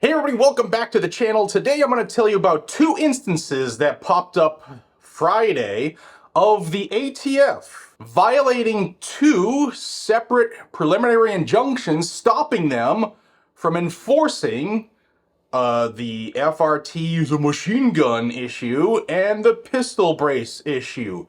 Hey everybody, welcome back to the channel. Today I'm going to tell you about two instances that popped up Friday of the ATF violating two separate preliminary injunctions, stopping them from enforcing the FRT use a machine gun issue and the pistol brace issue.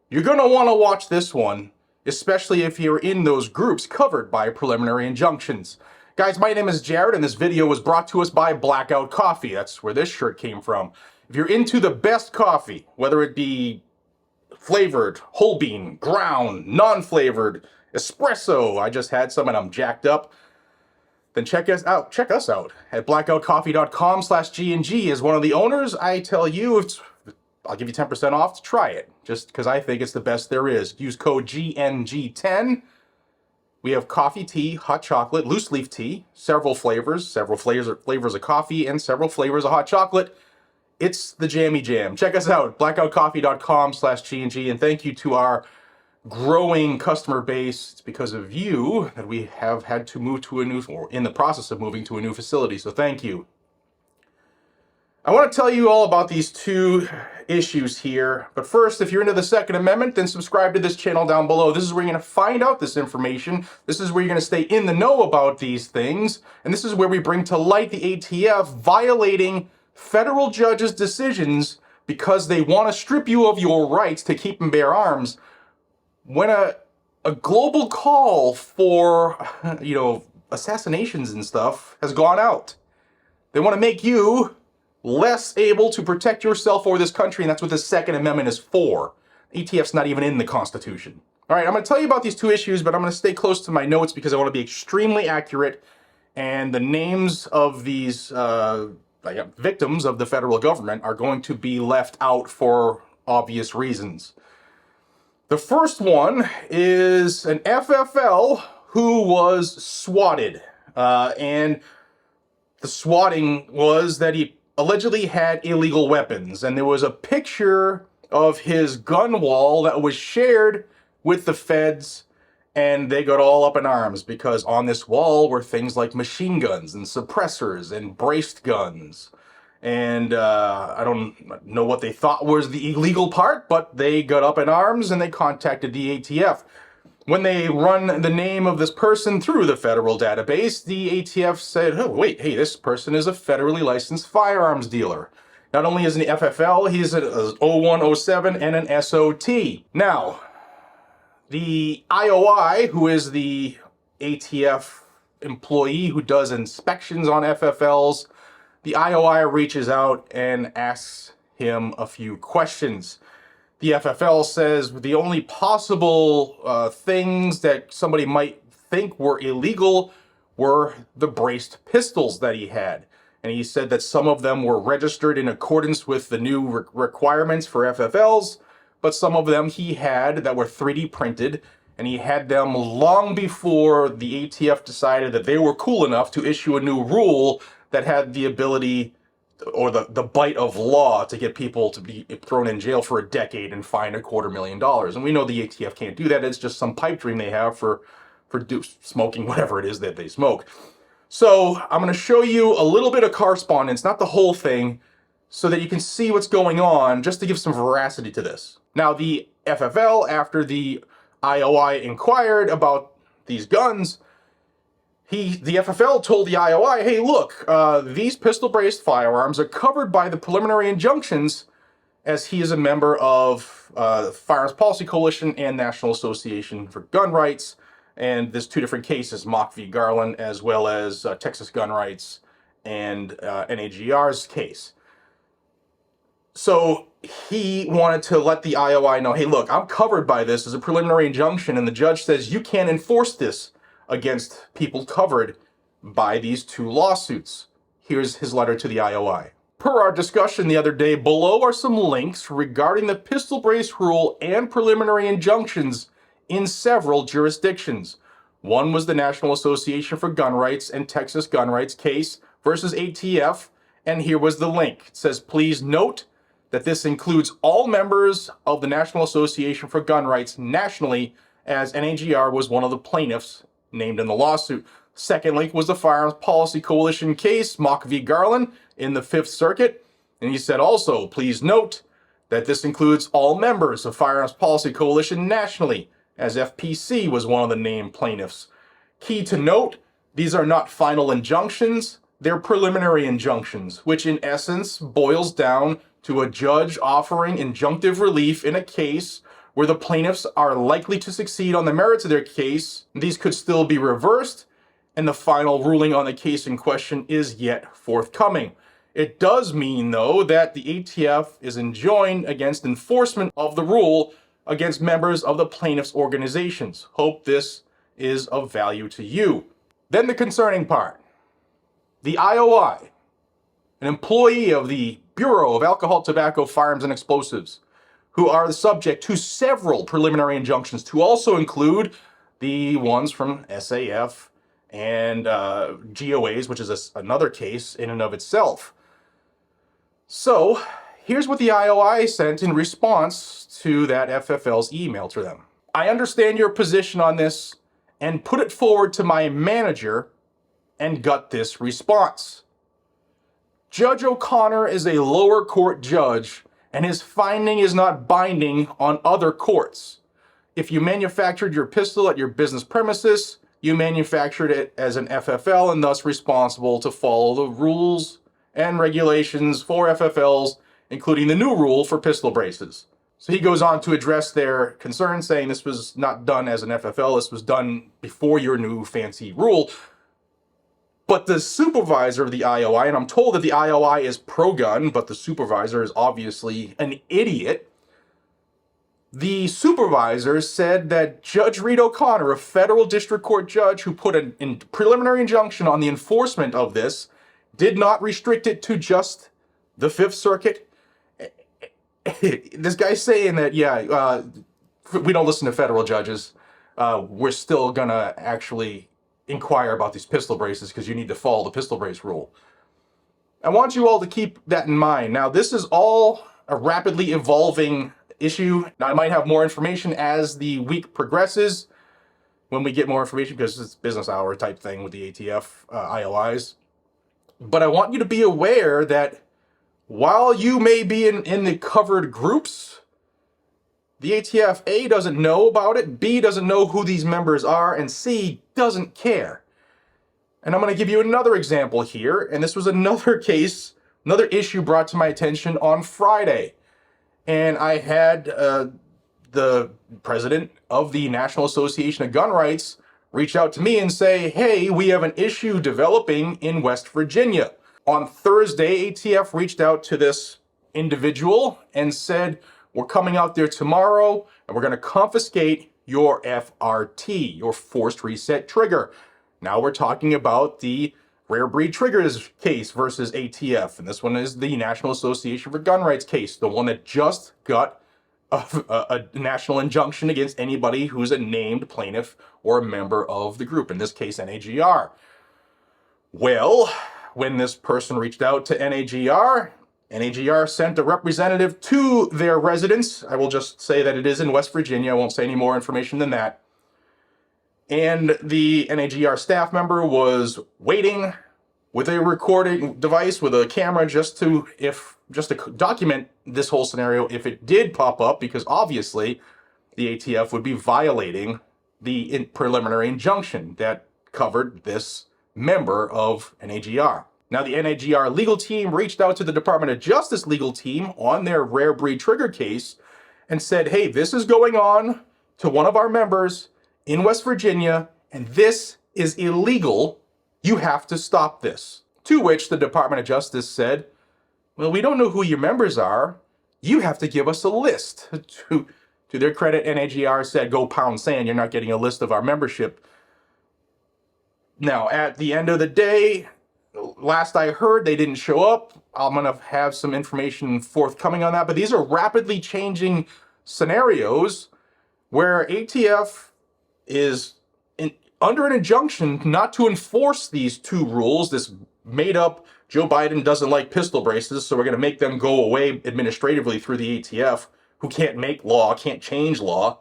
You're going to want to watch this one, especially if you're in those groups covered by preliminary injunctions. Guys, my name is Jared, and this video was brought to us by Blackout Coffee. That's where this shirt came from. If you're into the best coffee, whether it be flavored, whole bean, ground, non-flavored, espresso, I just had some and I'm jacked up, then check us out at blackoutcoffee.com/GNG. As one of the owners, I tell you, I'll give you 10% off to try it, just because I think it's the best there is. Use code GNG10. We have coffee, tea, hot chocolate, loose leaf tea, several flavors of coffee, and several flavors of hot chocolate. It's the Jammy Jam. Check us out, blackoutcoffee.com/GNG, and thank you to our growing customer base. It's because of you that we have had to move to or in the process of moving to a new facility, so thank you. I want to tell you all about these two issues here, but first, if you're into the Second Amendment, then subscribe to this channel down below. This is where you're going to find out this information. This is where you're going to stay in the know about these things, and this is where we bring to light the ATF violating federal judges' decisions because they want to strip you of your rights to keep and bear arms. When a global call for, assassinations and stuff has gone out, they want to make you less able to protect yourself or this country, and that's what the Second Amendment is for. ATF's not even in the Constitution. All right, I'm going to tell you about these two issues, but I'm going to stay close to my notes because I want to be extremely accurate, and the names of these victims of the federal government are going to be left out for obvious reasons. The first one is an FFL who was swatted, and the swatting was that he allegedly had illegal weapons, and there was a picture of his gun wall that was shared with the feds, and they got all up in arms because on this wall were things like machine guns and suppressors and braced guns. And I don't know what they thought was the illegal part, but they got up in arms and they contacted the ATF. When they run the name of this person through the federal database, the ATF said, oh, wait, hey, this person is a federally licensed firearms dealer. Not only is he an FFL, he's an 0107 and an SOT. Now, the IOI, who is the ATF employee who does inspections on FFLs, the IOI reaches out and asks him a few questions. The FFL says the only possible things that somebody might think were illegal were the braced pistols that he had. And he said that some of them were registered in accordance with the new requirements for FFLs, but some of them he had that were 3D printed, and he had them long before the ATF decided that they were cool enough to issue a new rule that had the ability or the bite of law to get people to be thrown in jail for a decade and fined $250,000. And we know the ATF can't do that. It's just some pipe dream they have for smoking whatever it is that they smoke. So I'm going to show you a little bit of correspondence, not the whole thing, so that you can see what's going on, just to give some veracity to this. Now, the FFL, after the IOI inquired about these guns, the FFL told the IOI, hey, look, these pistol-braced firearms are covered by the preliminary injunctions as he is a member of the Firearms Policy Coalition and National Association for Gun Rights. And there's two different cases, Mock v. Garland, as well as Texas Gun Rights and NAGR's case. So he wanted to let the IOI know, hey, look, I'm covered by this as a preliminary injunction, and the judge says you can't enforce this against people covered by these two lawsuits. Here's his letter to the IOI. Per our discussion the other day, below are some links regarding the pistol brace rule and preliminary injunctions in several jurisdictions. One was the National Association for Gun Rights and Texas Gun Rights case versus ATF, and here was the link. It says, please note that this includes all members of the National Association for Gun Rights nationally, as NAGR was one of the plaintiffs named in the lawsuit. Second link was the Firearms Policy Coalition case, Mock v. Garland, in the Fifth Circuit. And he said also, please note that this includes all members of Firearms Policy Coalition nationally, as FPC was one of the named plaintiffs. Key to note, these are not final injunctions, they're preliminary injunctions, which in essence boils down to a judge offering injunctive relief in a case where the plaintiffs are likely to succeed on the merits of their case. These could still be reversed, and the final ruling on the case in question is yet forthcoming. It does mean, though, that the ATF is enjoined against enforcement of the rule against members of the plaintiffs' organizations. Hope this is of value to you. Then the concerning part. The IOI, an employee of the Bureau of Alcohol, Tobacco, Firearms, and Explosives, who are the subject to several preliminary injunctions, to also include the ones from SAF and GOAs, which is another case in and of itself. So, here's what the IOI sent in response to that FFL's email to them. I understand your position on this and put it forward to my manager and got this response. Judge O'Connor is a lower court judge and his finding is not binding on other courts. If you manufactured your pistol at your business premises, you manufactured it as an FFL and thus responsible to follow the rules and regulations for FFLs, including the new rule for pistol braces. So he goes on to address their concerns, saying this was not done as an FFL, this was done before your new fancy rule. But the supervisor of the IOI, and I'm told that the IOI is pro-gun, but the supervisor is obviously an idiot. The supervisor said that Judge Reed O'Connor, a federal district court judge who put a preliminary injunction on the enforcement of this, did not restrict it to just the Fifth Circuit. This guy's saying that, we don't listen to federal judges. We're still gonna actually inquire about these pistol braces because you need to follow the pistol brace rule. I want you all to keep that in mind. Now, this is all a rapidly evolving issue. Now, I might have more information as the week progresses when we get more information because it's business hour type thing with the ATF IOIs. But I want you to be aware that while you may be in the covered groups, the ATF, A, doesn't know about it, B, doesn't know who these members are, and C, doesn't care. And I'm going to give you another example here, and this was another case, another issue brought to my attention on Friday. And I had the president of the National Association of Gun Rights reach out to me and say, hey, we have an issue developing in West Virginia. On Thursday, ATF reached out to this individual and said, we're coming out there tomorrow and we're going to confiscate your FRT, your forced reset trigger. Now we're talking about the rare breed triggers case versus ATF. And this one is the National Association for Gun Rights case, the one that just got a national injunction against anybody who's a named plaintiff or a member of the group, in this case, NAGR. Well, when this person reached out to NAGR sent a representative to their residence. I will just say that it is in West Virginia. I won't say any more information than that. And the NAGR staff member was waiting with a recording device, with a camera, just to document this whole scenario if it did pop up, because obviously the ATF would be violating the preliminary injunction that covered this member of NAGR. Now, the NAGR legal team reached out to the Department of Justice legal team on their rare breed trigger case and said, hey, this is going on to one of our members in West Virginia, and this is illegal. You have to stop this. To which the Department of Justice said, well, we don't know who your members are. You have to give us a list. To their credit, NAGR said, go pound sand. You're not getting a list of our membership. Now, at the end of the day, last I heard, they didn't show up. I'm going to have some information forthcoming on that. But these are rapidly changing scenarios where ATF is under an injunction not to enforce these two rules, this made up Joe Biden doesn't like pistol braces, so we're going to make them go away administratively through the ATF, who can't make law, can't change law.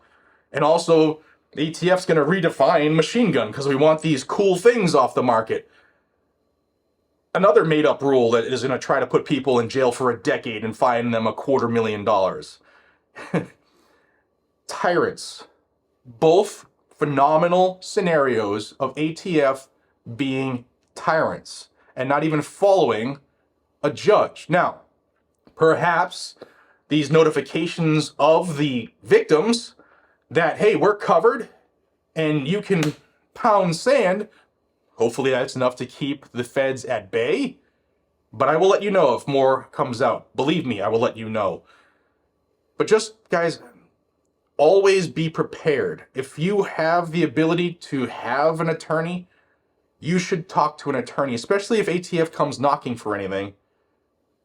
And also ATF's going to redefine machine gun because we want these cool things off the market. Another made-up rule that is going to try to put people in jail for a decade and fine them $250,000. Tyrants. Both phenomenal scenarios of ATF being tyrants and not even following a judge. Now, perhaps these notifications of the victims that, hey, we're covered and you can pound sand, hopefully that's enough to keep the feds at bay. But I will let you know if more comes out. Believe me, I will let you know. But just, guys, always be prepared. If you have the ability to have an attorney, you should talk to an attorney, especially if ATF comes knocking for anything.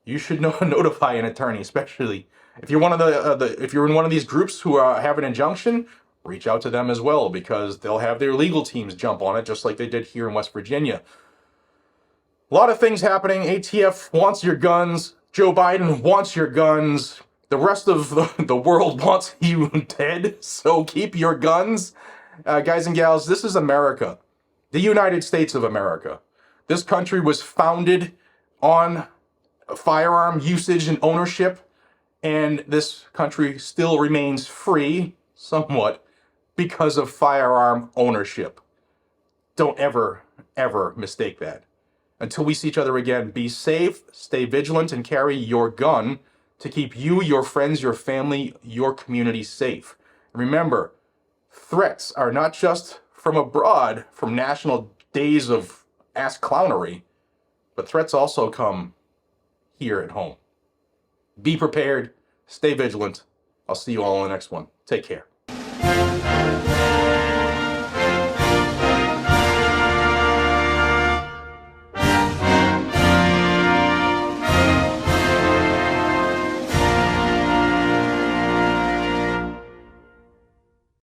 You should notify an attorney, especially if you're one of if you're in one of these groups who have an injunction. Reach out to them as well, because they'll have their legal teams jump on it, just like they did here in West Virginia. A lot of things happening. ATF wants your guns. Joe Biden wants your guns. The rest of the world wants you dead. So keep your guns. Guys and gals, this is America. The United States of America. This country was founded on firearm usage and ownership, and this country still remains free, somewhat, because of firearm ownership. Don't ever, ever mistake that. Until we see each other again, be safe, stay vigilant, and carry your gun to keep you, your friends, your family, your community safe. And remember, threats are not just from abroad, from national days of ass clownery, but threats also come here at home. Be prepared, stay vigilant. I'll see you all in the next one. Take care.